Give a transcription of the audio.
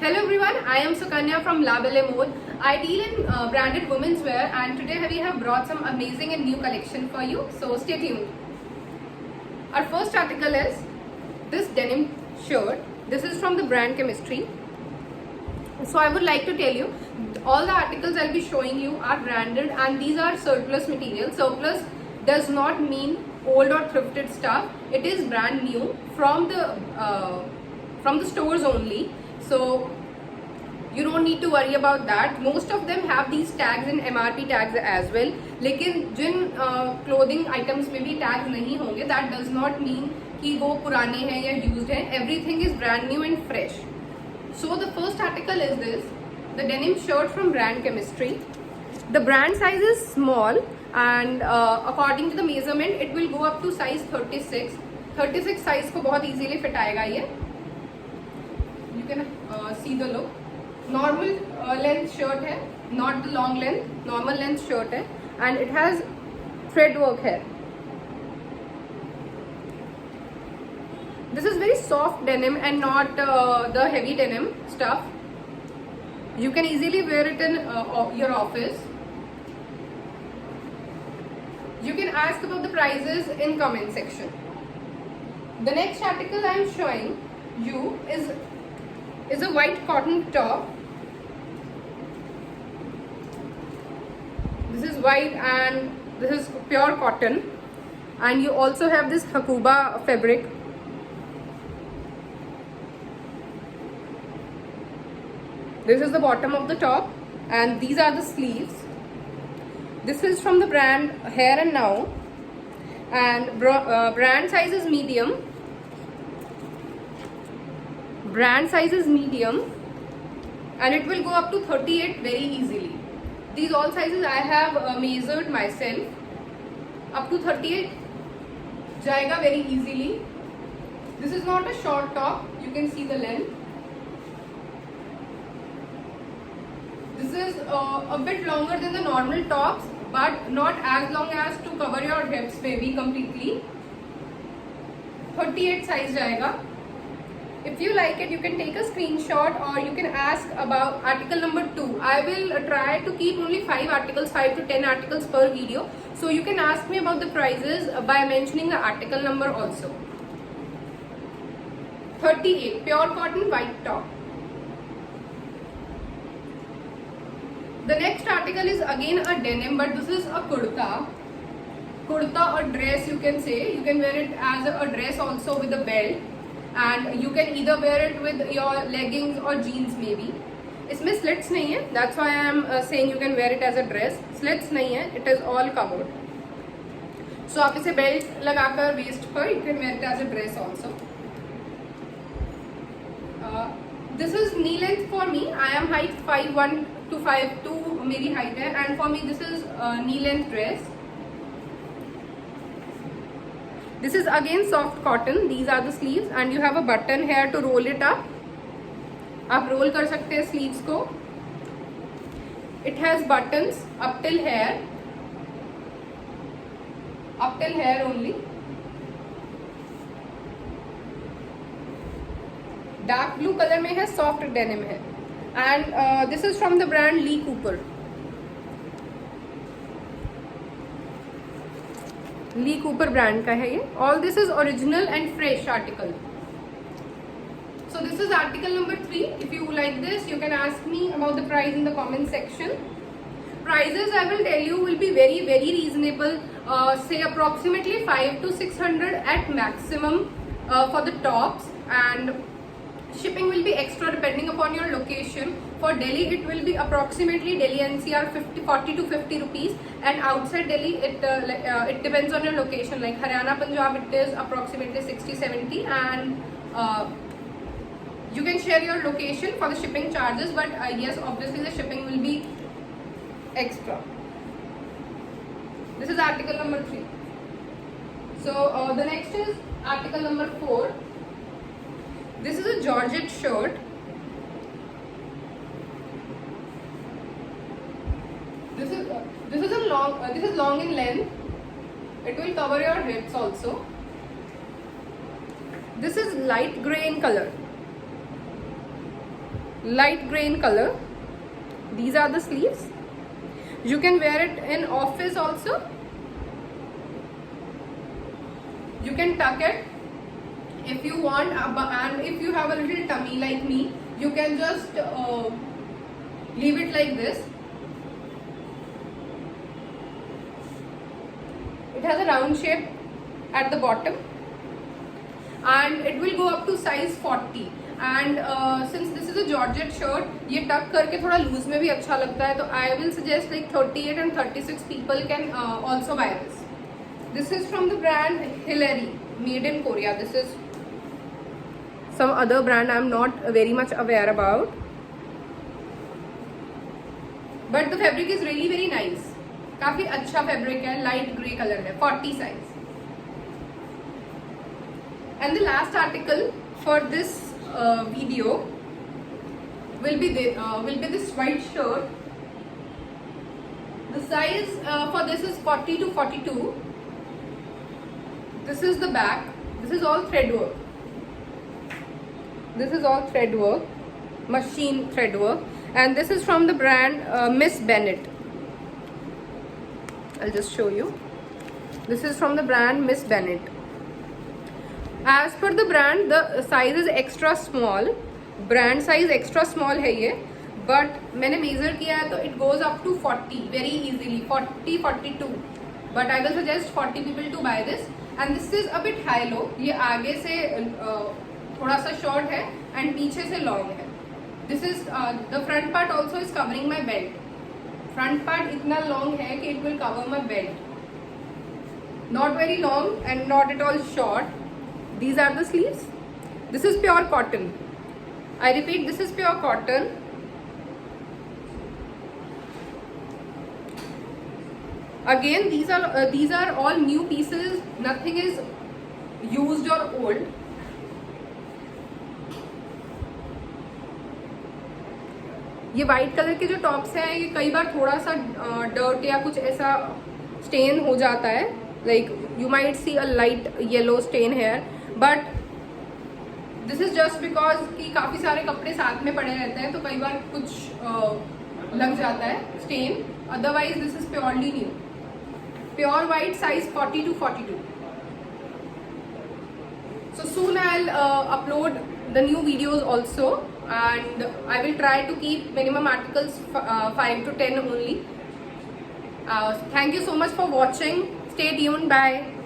Hello everyone, I am Sukanya from La Belle Mode. I deal in branded women's wear and today we have brought some amazing and new collection for you. So stay tuned. Our first article is this denim shirt. This is from the brand Chemistry. So I would like to tell you, all the articles I'll be showing you are branded and these are surplus material. Surplus does not mean old or thrifted stuff. It is brand new from the stores only. So you don't need to worry about that. Most of them have these tags and MRP tags as well. लेकिन जिन clothing items में भी tags नहीं होंगे, that does not mean कि वो पुराने हैं या used हैं. Everything is brand new and fresh. So the first article is this, the denim shirt from brand Chemistry. The brand size is small and according to the measurement, it will go up to size 36. 36 size को बहुत easily fit आएगा ये. You can see the look. Normal length shirt है, not the long length. Normal length shirt है, and it has thread work here. This is very soft denim and not the heavy denim stuff. You can easily wear it in your office. You can ask about the prices in comment section. The next article I am showing you is a white cotton top. This is white and this is pure cotton, and you also have this Hakuba fabric. This is the bottom of the top and these are the sleeves. This is from the brand Hair and Now, and brand size is medium. Brand size is medium and it will go up to 38 very easily. These all sizes I have measured myself. Up to 38 jayega very easily. This is not a short top. You can see the length. This is a bit longer than the normal tops, but not as long as to cover your hips maybe completely. 38 size jayega. If you like it, you can take a screenshot or you can ask about article number 2. I will try to keep only 5 articles, 5 to 10 articles per video. So you can ask me about the prices by mentioning the article number also. 38, pure cotton white top. The next article is again a denim, but this is a kurta. Kurta or dress you can say. You can wear it as a dress also with a belt. And you can either wear it with your leggings or jeans maybe. इसमें slits नहीं है. That's why I am saying you can wear it as a dress. Slits नहीं है. It is all covered. So आप इसे belt लगाकर waist पर you can wear it as a dress also. This is knee length for me. I am height 5'1" to 5'2" मेरी height है, and for me this is knee length dress. This is again soft cotton. These are the sleeves and you have a button here to roll it up. आप roll कर सकते हैं sleeves को. It has buttons up till here. Up till here only. Dark blue color में है, soft denim है. And this is from the brand Lee Cooper. Lee Cooper brand का है ये. All this is original and fresh article. So this is article number 3. If you like this, you can ask me about the price in the comment section. Prices I will tell you will be very reasonable. Say approximately 500 to 600 at maximum for the tops, and shipping will be extra depending upon your location. For Delhi, it will be approximately Delhi NCR 40 to 50 rupees, and outside Delhi, it depends on your location. Like Haryana, Punjab, it is approximately 60-70, and you can share your location for the shipping charges. But yes, obviously the shipping will be extra. This is article number 3. So the next is article number 4. This is a Georgette shirt. This is long in length. It will cover your hips also. This is light grey in color. light gray in color. These are the sleeves. You can wear it in office also. You can tuck it if you want, and if you have a little tummy like me, you can just leave it like this. It has a round shape at the bottom and it will go up to size 40. And since this is a Georgette shirt, ये tuck करके थोड़ा loose में भी अच्छा लगता है, तो I will suggest like 38 and 36 people can also buy this. This is from the brand Hilary, made in Korea. This is some other brand I am not very much aware about, but the fabric is really very nice. काफी अच्छा fabric है, light grey colour है, 40 size. And the last article for this video will be this white shirt. The size for this is 40 to 42. This is the back. This is all thread work. This is all thread work, machine thread work, and this is from the brand Miss Bennett. I'll just show you. This is from the brand Miss Bennett. As per the brand, the size is extra small. Brand size extra small है ये, but मैंने measure किया है तो it goes up to 40 very easily, 40, 42. But I will suggest 40 people to buy this. And this is a bit high low. ये आगे से थोड़ा सा short है and पीछे से long है. This is the front part also is covering my belt. Front part इतना long है कि it will cover my belt. Not very long and not at all short. These are the sleeves. This is pure cotton. I repeat, this is pure cotton. Again, these are all new pieces. Nothing is used or old. ये white colour के जो tops हैं ये कई बार थोड़ा सा dirt या कुछ ऐसा स्टेन हो जाता है, like you might see a light yellow stain hair, but this is just because कि काफ़ी सारे कपड़े साथ में पड़े रहते हैं तो कई बार कुछ लग जाता है stain. Otherwise this is purely new, pure white, size 40 to 42. So soon I'll upload the new videos also, and I will try to keep minimum articles 5 to 10 only. Thank you so much for watching. Stay tuned. Bye.